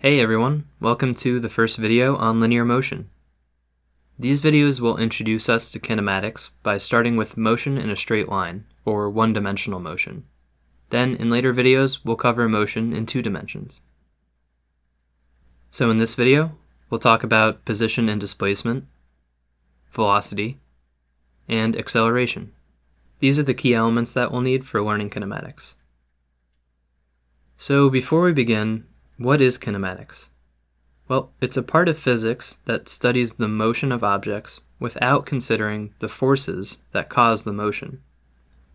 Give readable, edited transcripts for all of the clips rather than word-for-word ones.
Hey everyone, welcome to the first video on linear motion. These videos will introduce us to kinematics by starting with motion in a straight line, or one-dimensional motion. Then, in later videos, we'll cover motion in 2 dimensions. So in this video, we'll talk about position and displacement, velocity, and acceleration. These are the key elements that we'll need for learning kinematics. So before we begin, what is kinematics? Well, it's a part of physics that studies the motion of objects without considering the forces that cause the motion.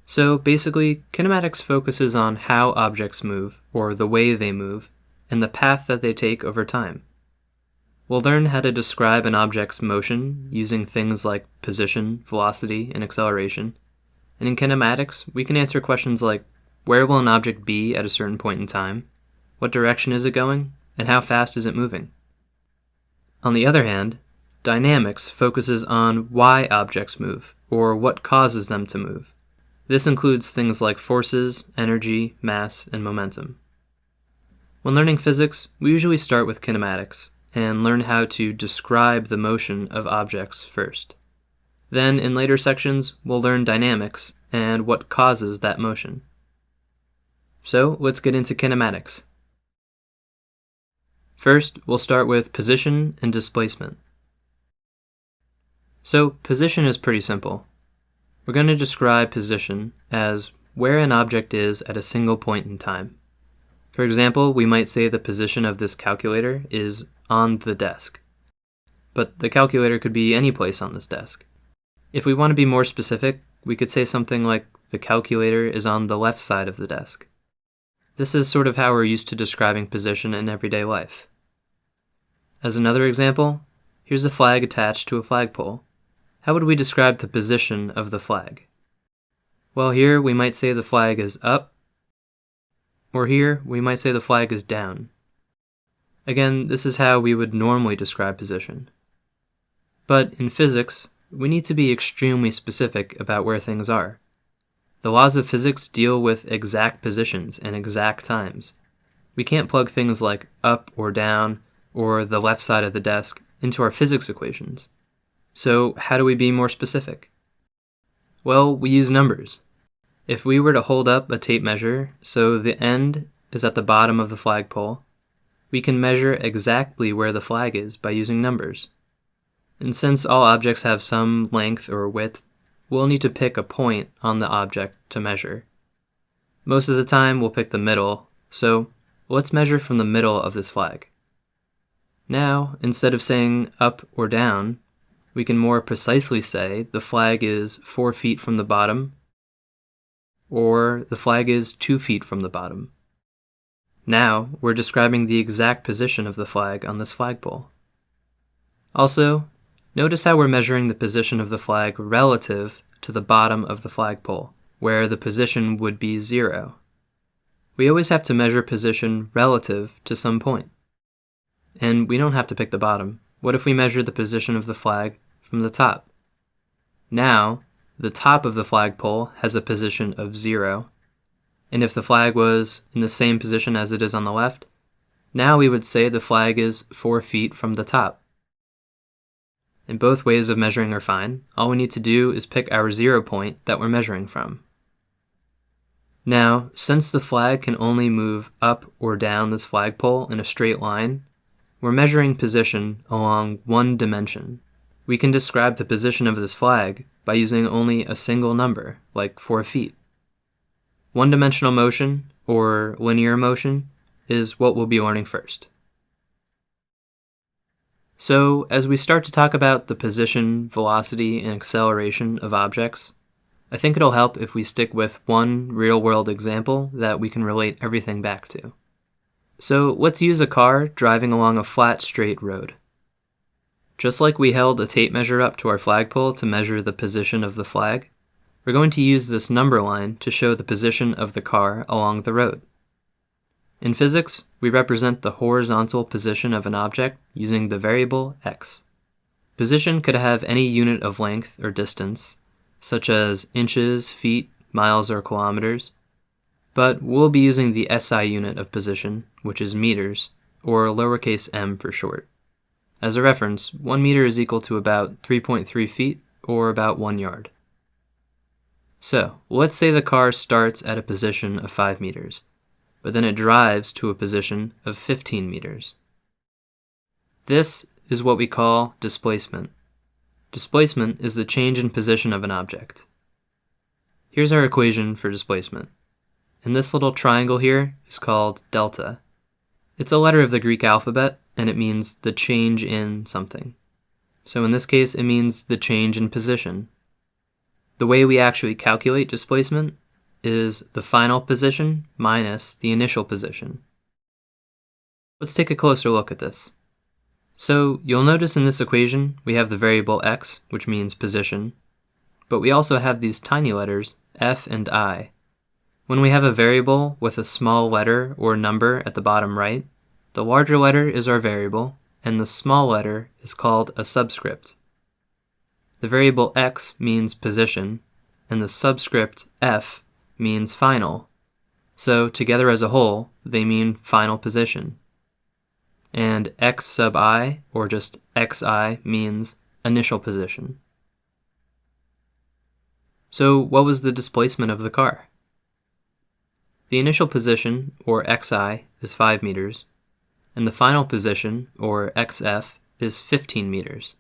So basically, kinematics focuses on how objects move, or the way they move, and the path that they take over time. We'll learn how to describe an object's motion using things like position, velocity, and acceleration. And in kinematics, we can answer questions like, where will an object be at a certain point in time? What direction is it going? And how fast is it moving? On the other hand, dynamics focuses on why objects move, or what causes them to move. This includes things like forces, energy, mass, and momentum. When learning physics, we usually start with kinematics and learn how to describe the motion of objects first. Then, in later sections, we'll learn dynamics and what causes that motion. So, let's get into kinematics. First, we'll start with position and displacement. So, position is pretty simple. We're going to describe position as where an object is at a single point in time. For example, we might say the position of this calculator is on the desk. But the calculator could be any place on this desk. If we want to be more specific, we could say something like the calculator is on the left side of the desk. This is sort of how we're used to describing position in everyday life. As another example, here's a flag attached to a flagpole. How would we describe the position of the flag? Well, here we might say the flag is up, or here we might say the flag is down. Again, this is how we would normally describe position. But in physics, we need to be extremely specific about where things are. The laws of physics deal with exact positions and exact times. We can't plug things like up or down or the left side of the desk into our physics equations. So how do we be more specific? Well, we use numbers. If we were to hold up a tape measure so the end is at the bottom of the flagpole, we can measure exactly where the flag is by using numbers. And since all objects have some length or width, we'll need to pick a point on the object to measure. Most of the time we'll pick the middle, so let's measure from the middle of this flag. Now, instead of saying up or down, we can more precisely say the flag is 4 feet from the bottom, or the flag is 2 feet from the bottom. Now, we're describing the exact position of the flag on this flagpole. Also, notice how we're measuring the position of the flag relative to the bottom of the flagpole, where the position would be 0. We always have to measure position relative to some point. And we don't have to pick the bottom. What if we measure the position of the flag from the top? Now, the top of the flagpole has a position of 0. And if the flag was in the same position as it is on the left, now we would say the flag is 4 feet from the top. And both ways of measuring are fine. All we need to do is pick our 0 point that we're measuring from. Now, since the flag can only move up or down this flagpole in a straight line, we're measuring position along one dimension. We can describe the position of this flag by using only a single number, like 4 feet. One-dimensional motion, or linear motion, is what we'll be learning first. So, as we start to talk about the position, velocity, and acceleration of objects, I think it'll help if we stick with one real-world example that we can relate everything back to. So, let's use a car driving along a flat, straight road. Just like we held a tape measure up to our flagpole to measure the position of the flag, we're going to use this number line to show the position of the car along the road. In physics, we represent the horizontal position of an object using the variable x. Position could have any unit of length or distance, such as inches, feet, miles, or kilometers, but we'll be using the SI unit of position, which is meters, or lowercase m for short. As a reference, 1 meter is equal to about 3.3 feet, or about 1 yard. So, let's say the car starts at a position of 5 meters, but then it drives to a position of 15 meters. This is what we call displacement. Displacement is the change in position of an object. Here's our equation for displacement. And this little triangle here is called delta. It's a letter of the Greek alphabet, and it means the change in something. So in this case, it means the change in position. The way we actually calculate displacement is the final position minus the initial position. Let's take a closer look at this. So you'll notice in this equation we have the variable x, which means position, but we also have these tiny letters f and I. When we have a variable with a small letter or number at the bottom right, the larger letter is our variable, and the small letter is called a subscript. The variable x means position, and the subscript f means final. So together as a whole, they mean final position. And x sub I, or just xi, means initial position. So what was the displacement of the car? The initial position, or xi, is 5 meters, and the final position, or xf, is 15 meters.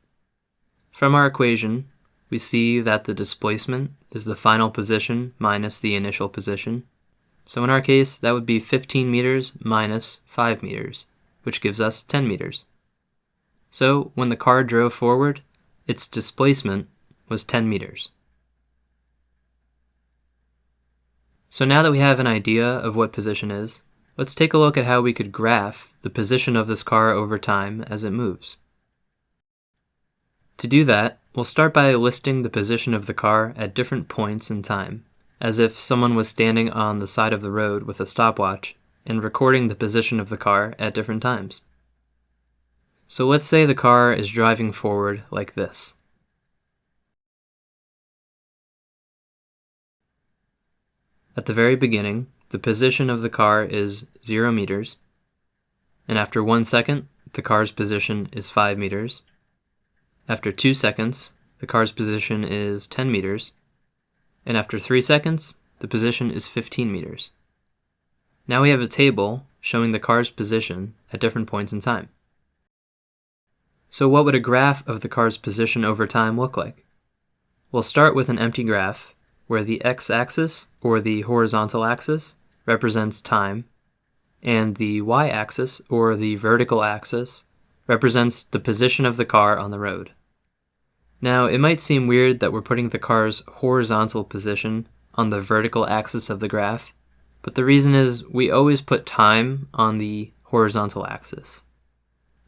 From our equation, we see that the displacement is the final position minus the initial position. So in our case, that would be 15 meters minus 5 meters, which gives us 10 meters. So when the car drove forward, its displacement was 10 meters. So now that we have an idea of what position is, let's take a look at how we could graph the position of this car over time as it moves. To do that, we'll start by listing the position of the car at different points in time, as if someone was standing on the side of the road with a stopwatch and recording the position of the car at different times. So let's say the car is driving forward like this. At the very beginning, the position of the car is 0 meters, and after 1 second, the car's position is 5 meters. After 2 seconds, the car's position is 10 meters, and after 3 seconds, the position is 15 meters. Now we have a table showing the car's position at different points in time. So what would a graph of the car's position over time look like? We'll start with an empty graph where the x-axis, or the horizontal axis, represents time, and the y-axis, or the vertical axis, represents the position of the car on the road. Now, it might seem weird that we're putting the car's horizontal position on the vertical axis of the graph, but the reason is we always put time on the horizontal axis.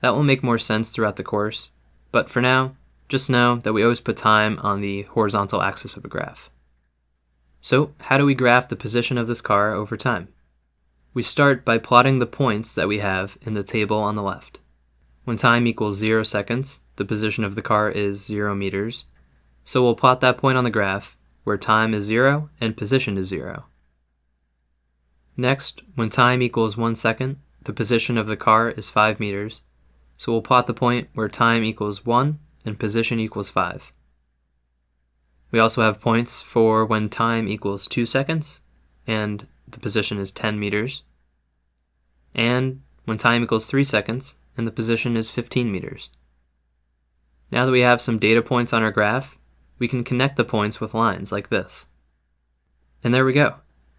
That will make more sense throughout the course, but for now, just know that we always put time on the horizontal axis of a graph. So, how do we graph the position of this car over time? We start by plotting the points that we have in the table on the left. When time equals 0 seconds, the position of the car is 0 meters, so we'll plot that point on the graph where time is 0 and position is 0. Next, when time equals 1 second, the position of the car is 5 meters, so we'll plot the point where time equals 1 and position equals 5. We also have points for when time equals 2 seconds and the position is 10 meters, and when time equals 3 seconds and the position is 15 meters. Now that we have some data points on our graph, we can connect the points with lines like this. And there we go.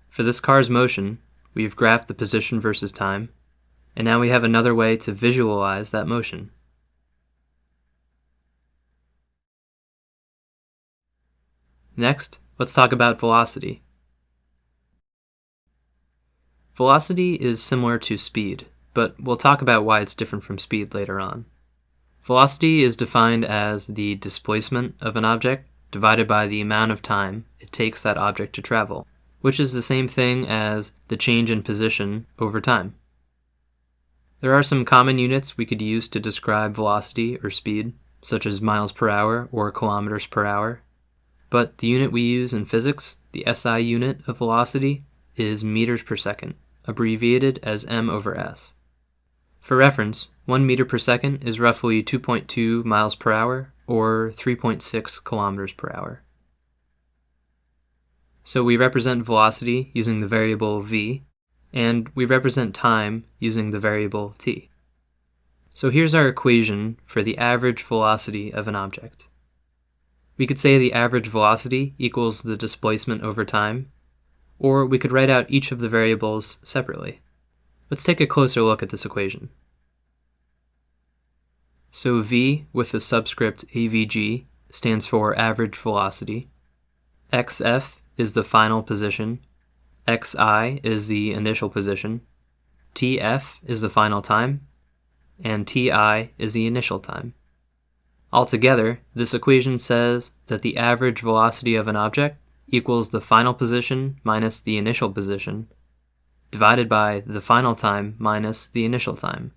For this car's motion, we've graphed the position versus time, and now we have another way to visualize that motion. Next, let's talk about velocity. Velocity is similar to speed, but we'll talk about why it's different from speed later on. Velocity is defined as the displacement of an object divided by the amount of time it takes that object to travel, which is the same thing as the change in position over time. There are some common units we could use to describe velocity or speed, such as miles per hour or kilometers per hour. But the unit we use in physics, the SI unit of velocity, is meters per second, abbreviated as m/s. For reference, 1 meter per second is roughly 2.2 miles per hour, or 3.6 kilometers per hour. So we represent velocity using the variable v, and we represent time using the variable t. So here's our equation for the average velocity of an object. We could say the average velocity equals the displacement over time, or we could write out each of the variables separately. Let's take a closer look at this equation. So v with the subscript avg stands for average velocity, xf is the final position, xi is the initial position, tf is the final time, and ti is the initial time. Altogether, this equation says that the average velocity of an object equals the final position minus the initial position, divided by the final time minus the initial time.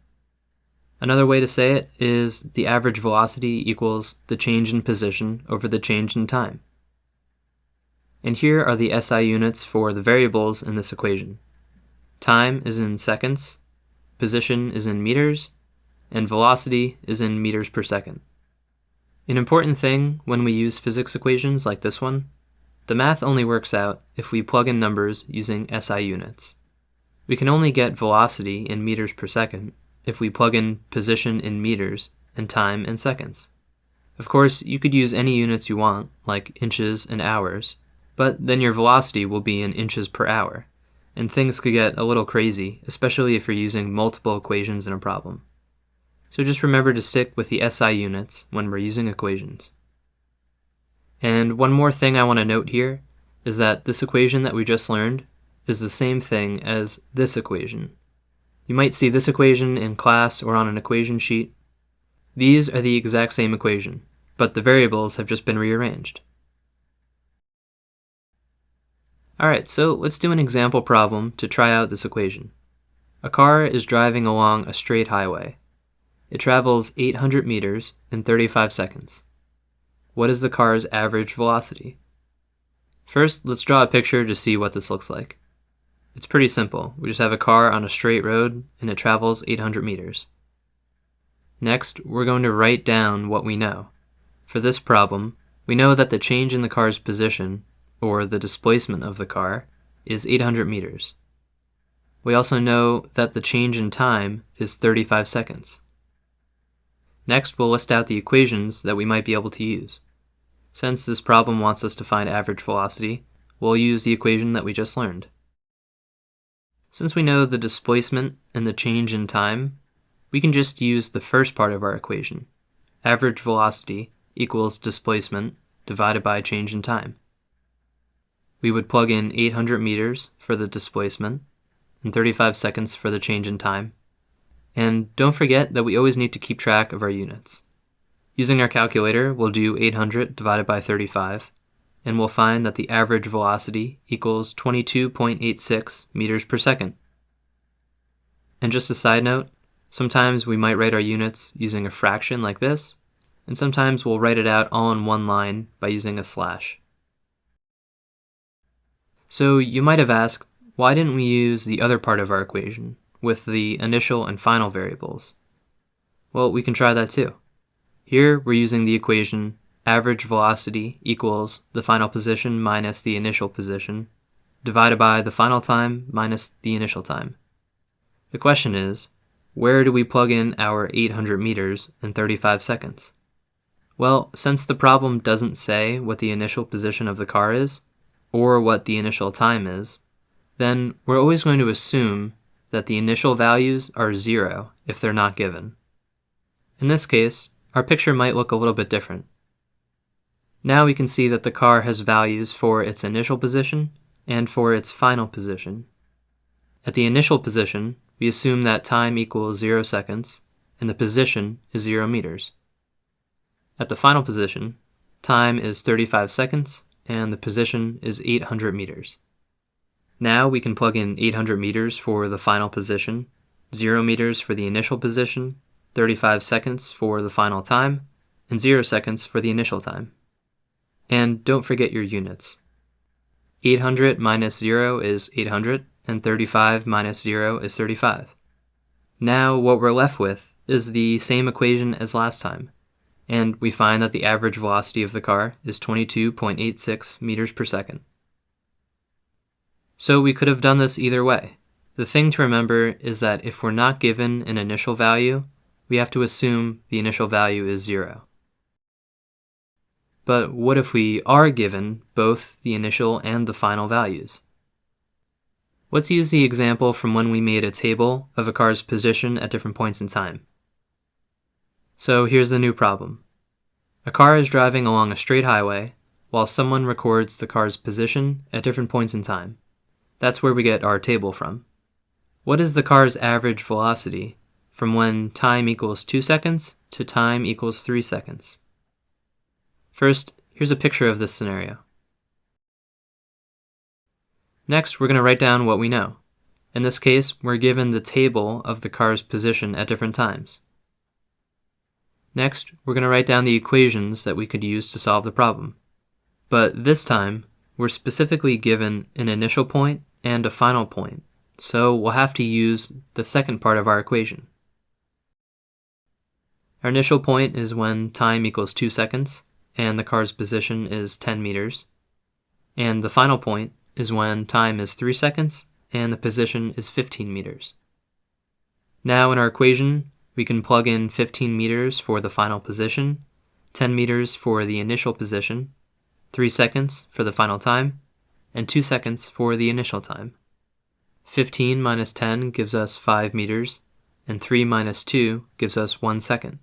Another way to say it is the average velocity equals the change in position over the change in time. And here are the SI units for the variables in this equation. Time is in seconds, position is in meters, and velocity is in meters per second. An important thing when we use physics equations like this one, the math only works out if we plug in numbers using SI units. We can only get velocity in meters per second if we plug in position in meters and time in seconds. Of course, you could use any units you want, like inches and hours, but then your velocity will be in inches per hour, and things could get a little crazy, especially if you're using multiple equations in a problem. So just remember to stick with the SI units when we're using equations. And one more thing I want to note here is that this equation that we just learned is the same thing as this equation. You might see this equation in class or on an equation sheet. These are the exact same equation, but the variables have just been rearranged. Alright, so let's do an example problem to try out this equation. A car is driving along a straight highway. It travels 800 meters in 35 seconds. What is the car's average velocity? First, let's draw a picture to see what this looks like. It's pretty simple. We just have a car on a straight road and it travels 800 meters. Next, we're going to write down what we know. For this problem, we know that the change in the car's position, or the displacement of the car, is 800 meters. We also know that the change in time is 35 seconds. Next, we'll list out the equations that we might be able to use. Since this problem wants us to find average velocity, we'll use the equation that we just learned. Since we know the displacement and the change in time, we can just use the first part of our equation. Average velocity equals displacement divided by change in time. We would plug in 800 meters for the displacement and 35 seconds for the change in time. And don't forget that we always need to keep track of our units. Using our calculator, we'll do 800 divided by 35, and we'll find that the average velocity equals 22.86 meters per second. And just a side note, sometimes we might write our units using a fraction like this, and sometimes we'll write it out all in one line by using a slash. So you might have asked, why didn't we use the other part of our equation, with the initial and final variables? Well, we can try that too. Here we're using the equation average velocity equals the final position minus the initial position, divided by the final time minus the initial time. The question is, where do we plug in our 800 meters in 35 seconds? Well, since the problem doesn't say what the initial position of the car is, or what the initial time is, then we're always going to assume that the initial values are 0 if they're not given. In this case, our picture might look a little bit different. Now we can see that the car has values for its initial position and for its final position. At the initial position, we assume that time equals 0 seconds and the position is 0 meters. At the final position, time is 35 seconds and the position is 800 meters. Now we can plug in 800 meters for the final position, 0 meters for the initial position, 35 seconds for the final time, and 0 seconds for the initial time. And don't forget your units. 800 minus 0 is 800, and 35 minus 0 is 35. Now what we're left with is the same equation as last time, and we find that the average velocity of the car is 22.86 meters per second. So we could have done this either way. The thing to remember is that if we're not given an initial value, we have to assume the initial value is 0. But what if we are given both the initial and the final values? Let's use the example from when we made a table of a car's position at different points in time. So here's the new problem. A car is driving along a straight highway while someone records the car's position at different points in time. That's where we get our table from. What is the car's average velocity from when time equals 2 seconds to time equals 3 seconds? First, here's a picture of this scenario. Next, we're going to write down what we know. In this case, we're given the table of the car's position at different times. Next, we're going to write down the equations that we could use to solve the problem. But this time, we're specifically given an initial point and a final point, so we'll have to use the second part of our equation. Our initial point is when time equals 2 seconds, and the car's position is 10 meters. And the final point is when time is 3 seconds, and the position is 15 meters. Now in our equation, we can plug in 15 meters for the final position, 10 meters for the initial position, 3 seconds for the final time, and 2 seconds for the initial time. 15 minus 10 gives us 5 meters, and 3 minus 2 gives us 1 second.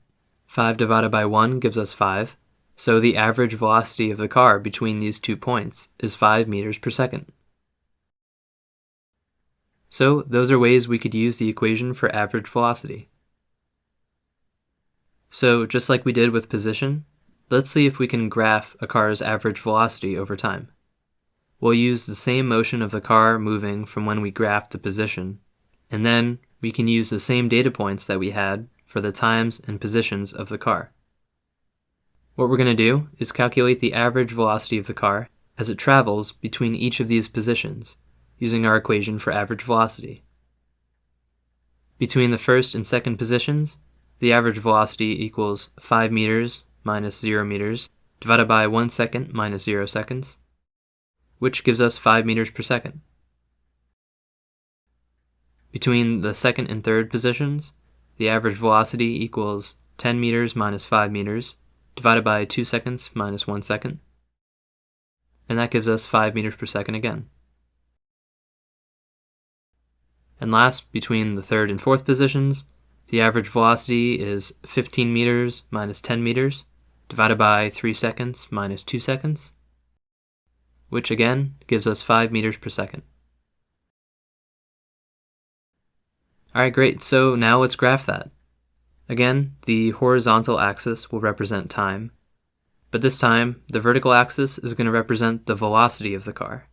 5 divided by 1 gives us 5, so the average velocity of the car between these 2 points is 5 meters per second. So those are ways we could use the equation for average velocity. So just like we did with position, let's see if we can graph a car's average velocity over time. We'll use the same motion of the car moving from when we graphed the position, and then we can use the same data points that we had for the times and positions of the car. What we're going to do is calculate the average velocity of the car as it travels between each of these positions, using our equation for average velocity. Between the first and second positions, the average velocity equals 5 meters minus 0 meters divided by 1 second minus 0 seconds, which gives us 5 meters per second. Between the second and third positions, the average velocity equals 10 meters minus 5 meters divided by 2 seconds minus 1 second, and that gives us 5 meters per second again. And last, between the third and fourth positions, the average velocity is 15 meters minus 10 meters divided by 3 seconds minus 2 seconds, which again gives us 5 meters per second. Alright, great, so now let's graph that. Again, the horizontal axis will represent time, but this time the vertical axis is going to represent the velocity of the car.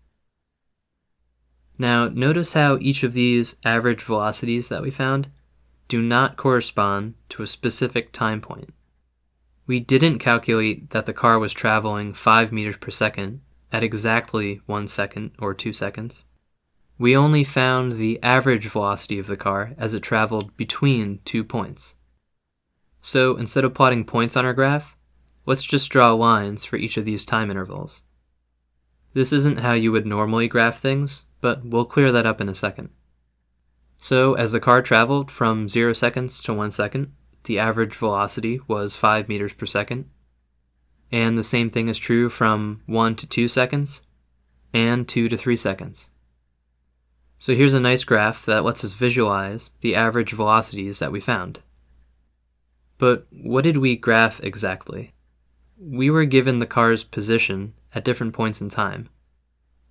Now, notice how each of these average velocities that we found do not correspond to a specific time point. We didn't calculate that the car was traveling 5 meters per second at exactly 1 second or 2 seconds. We only found the average velocity of the car as it traveled between 2 points. So instead of plotting points on our graph, let's just draw lines for each of these time intervals. This isn't how you would normally graph things, but we'll clear that up in a second. So as the car traveled from 0 seconds to 1 second, the average velocity was 5 meters per second. And the same thing is true from 1 to 2 seconds and 2 to 3 seconds. So here's a nice graph that lets us visualize the average velocities that we found. But what did we graph exactly? We were given the car's position at different points in time.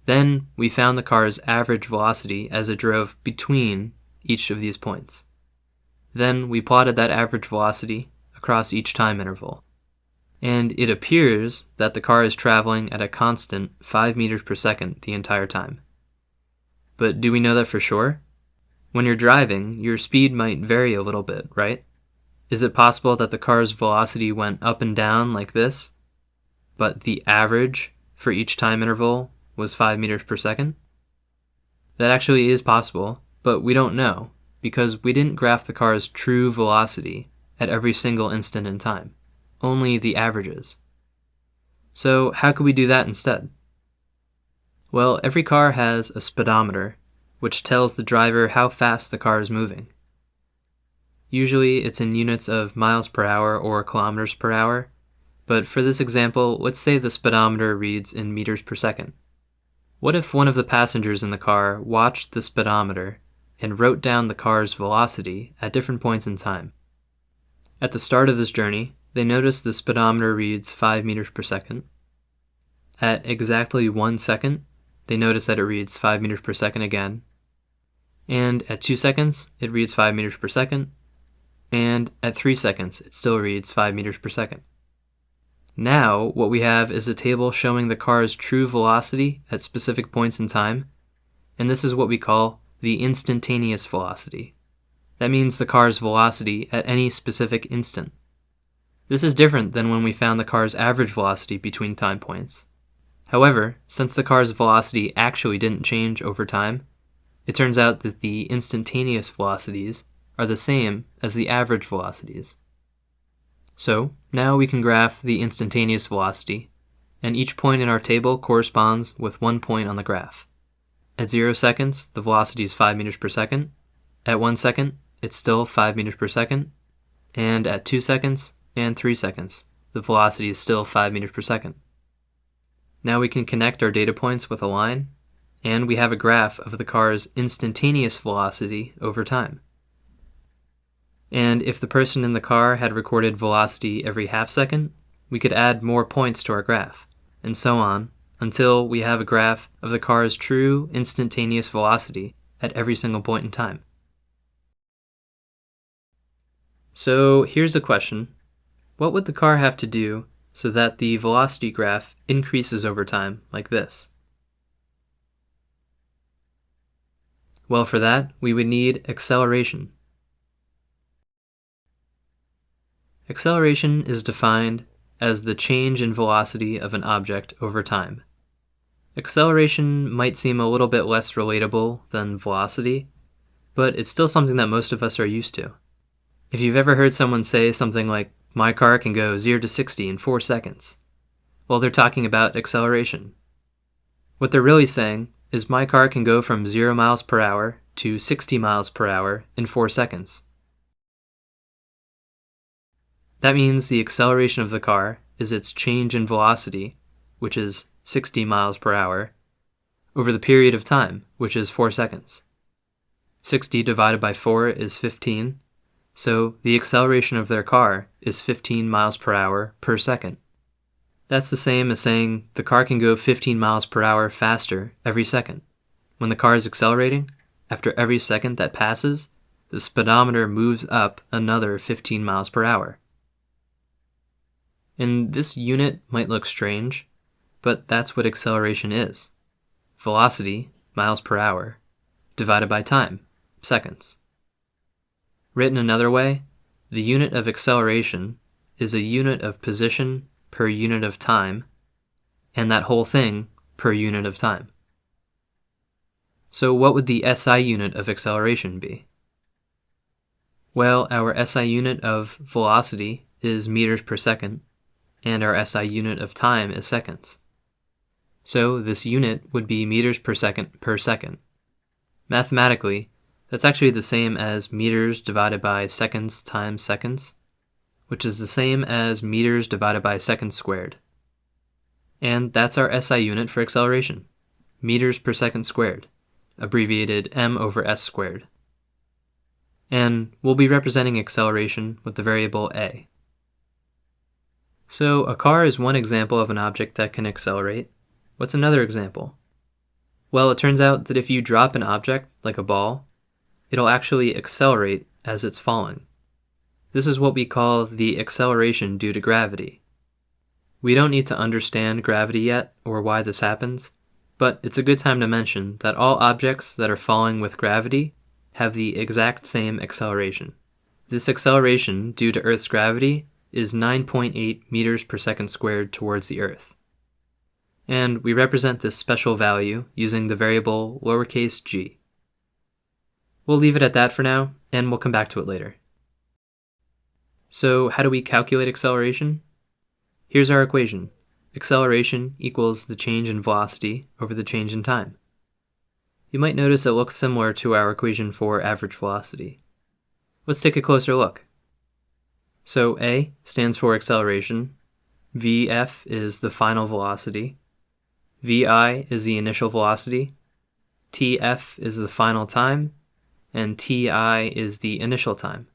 Then we found the car's average velocity as it drove between each of these points. Then we plotted that average velocity across each time interval. And it appears that the car is traveling at a constant 5 meters per second the entire time. But do we know that for sure? When you're driving, your speed might vary a little bit, right? Is it possible that the car's velocity went up and down like this, but the average for each time interval was 5 meters per second? That actually is possible, but we don't know, because we didn't graph the car's true velocity at every single instant in time, only the averages. So how could we do that instead? Well, every car has a speedometer, which tells the driver how fast the car is moving. Usually it's in units of miles per hour or kilometers per hour, but for this example, let's say the speedometer reads in meters per second. What if one of the passengers in the car watched the speedometer and wrote down the car's velocity at different points in time? At the start of this journey, they noticed the speedometer reads 5 meters per second. At exactly 1 second, they notice that it reads 5 meters per second again. And at 2 seconds, it reads 5 meters per second. And at 3 seconds, it still reads 5 meters per second. Now, what we have is a table showing the car's true velocity at specific points in time, and this is what we call the instantaneous velocity. That means the car's velocity at any specific instant. This is different than when we found the car's average velocity between time points. However, since the car's velocity actually didn't change over time, it turns out that the instantaneous velocities are the same as the average velocities. So, now we can graph the instantaneous velocity, and each point in our table corresponds with 1 point on the graph. At 0 seconds, the velocity is 5 meters per second. At 1 second, it's still 5 meters per second. And at 2 seconds and 3 seconds, the velocity is still 5 meters per second. Now we can connect our data points with a line, and we have a graph of the car's instantaneous velocity over time. And if the person in the car had recorded velocity every half second, we could add more points to our graph, and so on, until we have a graph of the car's true instantaneous velocity at every single point in time. So here's a question. What would the car have to do so that the velocity graph increases over time, like this? Well, for that, we would need acceleration. Acceleration is defined as the change in velocity of an object over time. Acceleration might seem a little bit less relatable than velocity, but it's still something that most of us are used to. If you've ever heard someone say something like, "My car can go 0 to 60 in 4 seconds," well, they're talking about acceleration. What they're really saying is my car can go from 0 miles per hour to 60 miles per hour in 4 seconds. That means the acceleration of the car is its change in velocity, which is 60 miles per hour, over the period of time, which is 4 seconds. 60 divided by 4 is 15, so the acceleration of their car is 15 miles per hour per second. That's the same as saying the car can go 15 miles per hour faster every second. When the car is accelerating, after every second that passes, the speedometer moves up another 15 miles per hour. And this unit might look strange, but that's what acceleration is. Velocity, miles per hour, divided by time, seconds. Written another way, the unit of acceleration is a unit of position per unit of time, and that whole thing per unit of time. So what would the SI unit of acceleration be? Well, our SI unit of velocity is meters per second, and our SI unit of time is seconds. So this unit would be meters per second per second. Mathematically, that's actually the same as meters divided by seconds times seconds, which is the same as meters divided by seconds squared. And that's our SI unit for acceleration, meters per second squared, abbreviated m over s squared. And we'll be representing acceleration with the variable a. So a car is one example of an object that can accelerate. What's another example? Well, it turns out that if you drop an object, like a ball, it'll actually accelerate as it's falling. This is what we call the acceleration due to gravity. We don't need to understand gravity yet or why this happens, but it's a good time to mention that all objects that are falling with gravity have the exact same acceleration. This acceleration due to Earth's gravity is 9.8 meters per second squared towards the Earth. And we represent this special value using the variable lowercase g. We'll leave it at that for now, and we'll come back to it later. So how do we calculate acceleration? Here's our equation. Acceleration equals the change in velocity over the change in time. You might notice it looks similar to our equation for average velocity. Let's take a closer look. So A stands for acceleration, Vf is the final velocity, Vi is the initial velocity, Tf is the final time, and Ti is the initial time.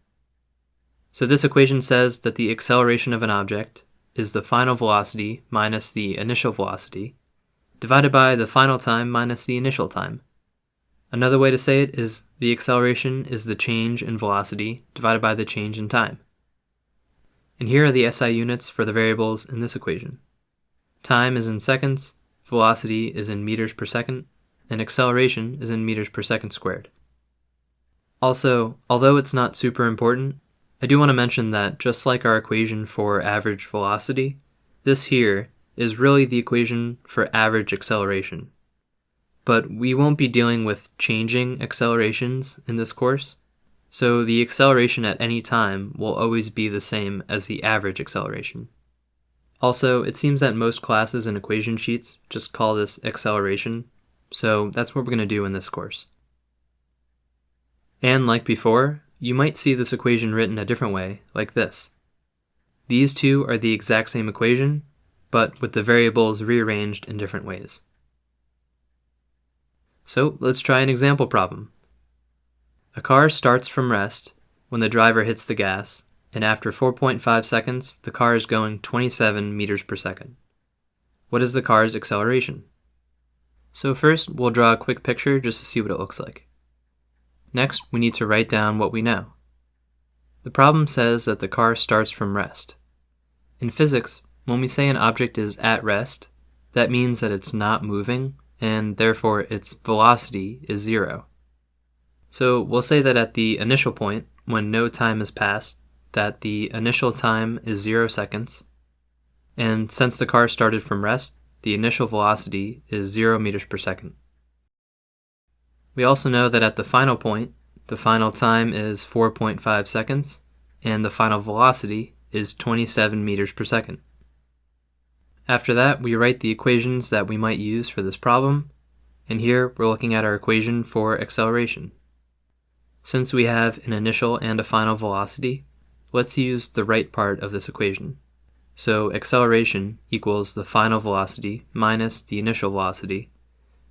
So this equation says that the acceleration of an object is the final velocity minus the initial velocity, divided by the final time minus the initial time. Another way to say it is the acceleration is the change in velocity divided by the change in time. And here are the SI units for the variables in this equation. Time is in seconds, velocity is in meters per second, and acceleration is in meters per second squared. Also, although it's not super important, I do want to mention that just like our equation for average velocity, this here is really the equation for average acceleration. But we won't be dealing with changing accelerations in this course, so the acceleration at any time will always be the same as the average acceleration. Also, it seems that most classes and equation sheets just call this acceleration, so that's what we're going to do in this course. And like before, you might see this equation written a different way, like this. These two are the exact same equation, but with the variables rearranged in different ways. So let's try an example problem. A car starts from rest when the driver hits the gas, and after 4.5 seconds, the car is going 27 meters per second. What is the car's acceleration? So first, we'll draw a quick picture just to see what it looks like. Next, we need to write down what we know. The problem says that the car starts from rest. In physics, when we say an object is at rest, that means that it's not moving, and therefore its velocity is 0. So we'll say that at the initial point, when no time has passed, that the initial time is 0 seconds, and since the car started from rest, the initial velocity is 0 meters per second. We also know that at the final point, the final time is 4.5 seconds, and the final velocity is 27 meters per second. After that, we write the equations that we might use for this problem, and here we're looking at our equation for acceleration. Since we have an initial and a final velocity, let's use the right part of this equation. So acceleration equals the final velocity minus the initial velocity,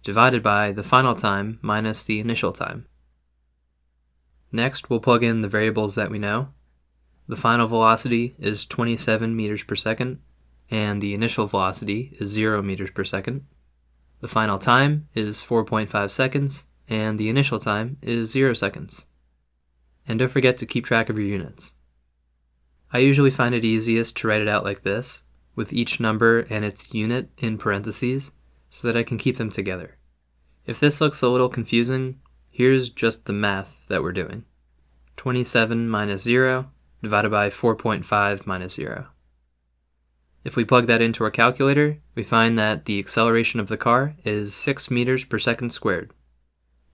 divided by the final time minus the initial time. Next, we'll plug in the variables that we know. The final velocity is 27 meters per second, and the initial velocity is 0 meters per second. The final time is 4.5 seconds, and the initial time is 0 seconds. And don't forget to keep track of your units. I usually find it easiest to write it out like this, with each number and its unit in parentheses, so that I can keep them together. If this looks a little confusing, here's just the math that we're doing. 27 minus 0 divided by 4.5 minus 0. If we plug that into our calculator, we find that the acceleration of the car is 6 meters per second squared.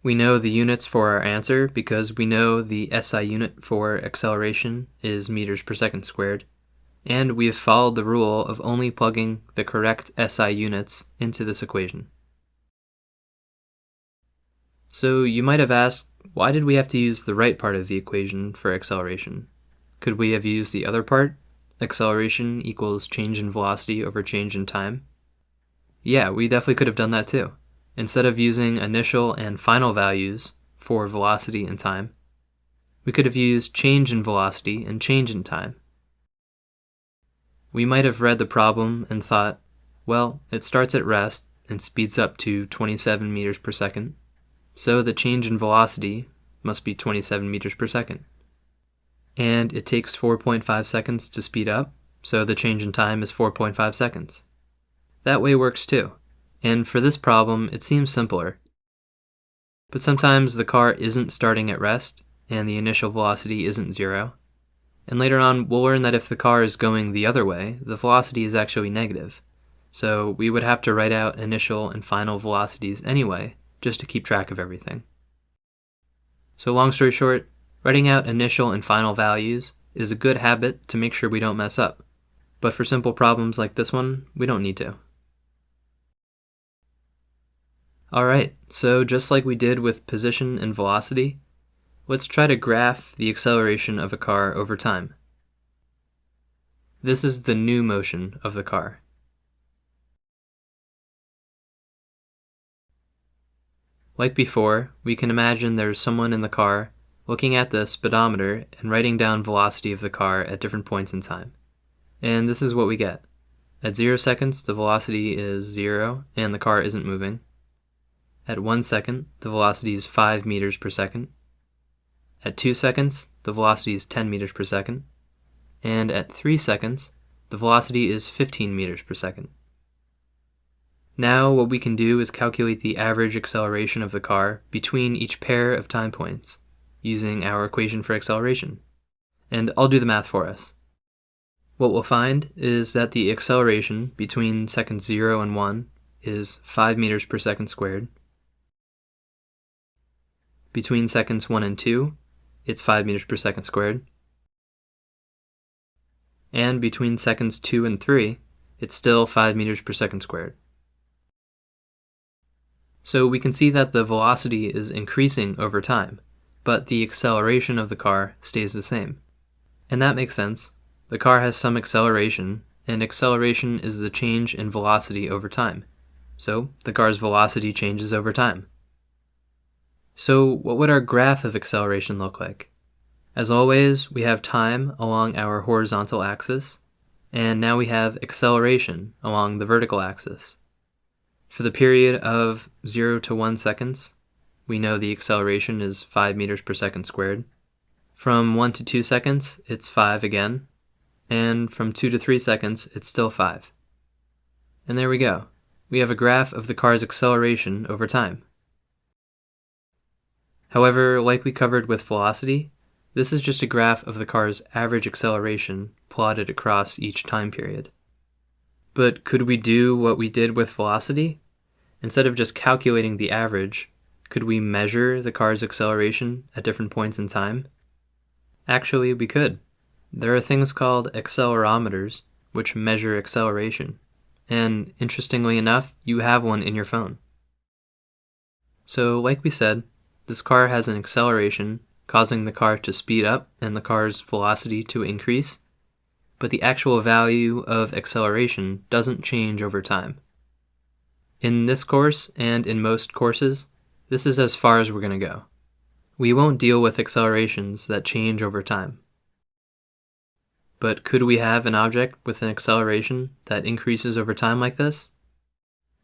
We know the units for our answer because we know the SI unit for acceleration is meters per second squared, and we have followed the rule of only plugging the correct SI units into this equation. So you might have asked, why did we have to use the right part of the equation for acceleration? Could we have used the other part? Acceleration equals change in velocity over change in time? Yeah, we definitely could have done that too. Instead of using initial and final values for velocity and time, we could have used change in velocity and change in time. We might have read the problem and thought, well, it starts at rest and speeds up to 27 meters per second, so the change in velocity must be 27 meters per second. And it takes 4.5 seconds to speed up, so the change in time is 4.5 seconds. That way works too. And for this problem, it seems simpler. But sometimes the car isn't starting at rest, and the initial velocity isn't 0. And later on, we'll learn that if the car is going the other way, the velocity is actually negative. So we would have to write out initial and final velocities anyway, just to keep track of everything. So long story short, writing out initial and final values is a good habit to make sure we don't mess up. But for simple problems like this one, we don't need to. Alright, so just like we did with position and velocity, let's try to graph the acceleration of a car over time. This is the new motion of the car. Like before, we can imagine there's someone in the car looking at the speedometer and writing down velocity of the car at different points in time. And this is what we get. At 0 seconds, the velocity is 0 and the car isn't moving. At 1 second, the velocity is 5 meters per second. At 2 seconds, the velocity is 10 meters per second. And at 3 seconds, the velocity is 15 meters per second. Now what we can do is calculate the average acceleration of the car between each pair of time points using our equation for acceleration. And I'll do the math for us. What we'll find is that the acceleration between seconds 0 and 1 is 5 meters per second squared. Between seconds 1 and 2, it's 5 meters per second squared. And between seconds 2 and 3, it's still 5 meters per second squared. So we can see that the velocity is increasing over time, but the acceleration of the car stays the same. And that makes sense. The car has some acceleration, and acceleration is the change in velocity over time. So the car's velocity changes over time. So what would our graph of acceleration look like? As always, we have time along our horizontal axis, and now we have acceleration along the vertical axis. For the period of 0 to 1 seconds, we know the acceleration is 5 meters per second squared. From 1 to 2 seconds, it's 5 again. And from 2 to 3 seconds, it's still 5. And there we go. We have a graph of the car's acceleration over time. However, like we covered with velocity, this is just a graph of the car's average acceleration plotted across each time period. But could we do what we did with velocity? Instead of just calculating the average, could we measure the car's acceleration at different points in time? Actually, we could. There are things called accelerometers, which measure acceleration. And interestingly enough, you have one in your phone. So, like we said, this car has an acceleration causing the car to speed up and the car's velocity to increase, but the actual value of acceleration doesn't change over time. In this course, and in most courses, this is as far as we're going to go. We won't deal with accelerations that change over time. But could we have an object with an acceleration that increases over time like this?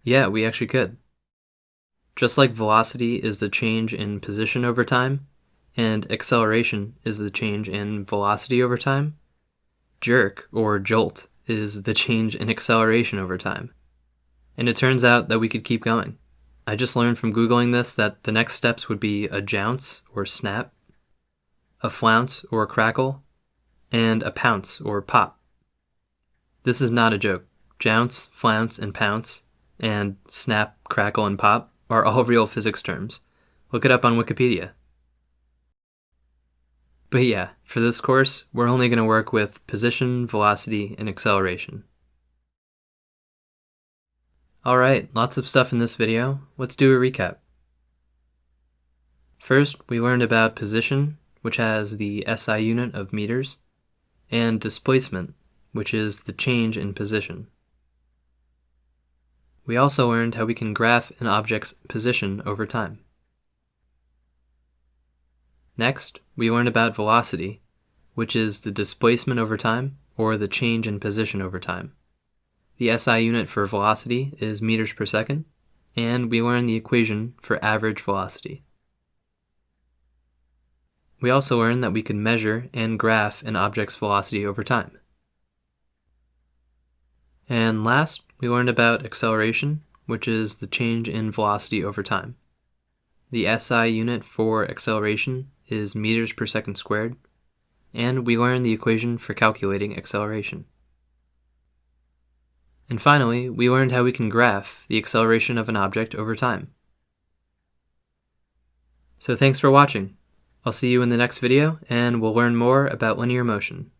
Yeah, we actually could. Just like velocity is the change in position over time, and acceleration is the change in velocity over time, jerk, or jolt, is the change in acceleration over time. And it turns out that we could keep going. I just learned from Googling this that the next steps would be a jounce, or snap, a flounce, or crackle, and a pounce, or pop. This is not a joke. Jounce, flounce, and pounce, and snap, crackle, and pop are all real physics terms. Look it up on Wikipedia. But yeah, for this course, we're only going to work with position, velocity, and acceleration. Alright, lots of stuff in this video. Let's do a recap. First, we learned about position, which has the SI unit of meters, and displacement, which is the change in position. We also learned how we can graph an object's position over time. Next, we learned about velocity, which is the displacement over time, or the change in position over time. The SI unit for velocity is meters per second, and we learned the equation for average velocity. We also learned that we could measure and graph an object's velocity over time. And last, we learned about acceleration, which is the change in velocity over time. The SI unit for acceleration is meters per second squared, and we learned the equation for calculating acceleration. And finally, we learned how we can graph the acceleration of an object over time. So thanks for watching. I'll see you in the next video, and we'll learn more about linear motion.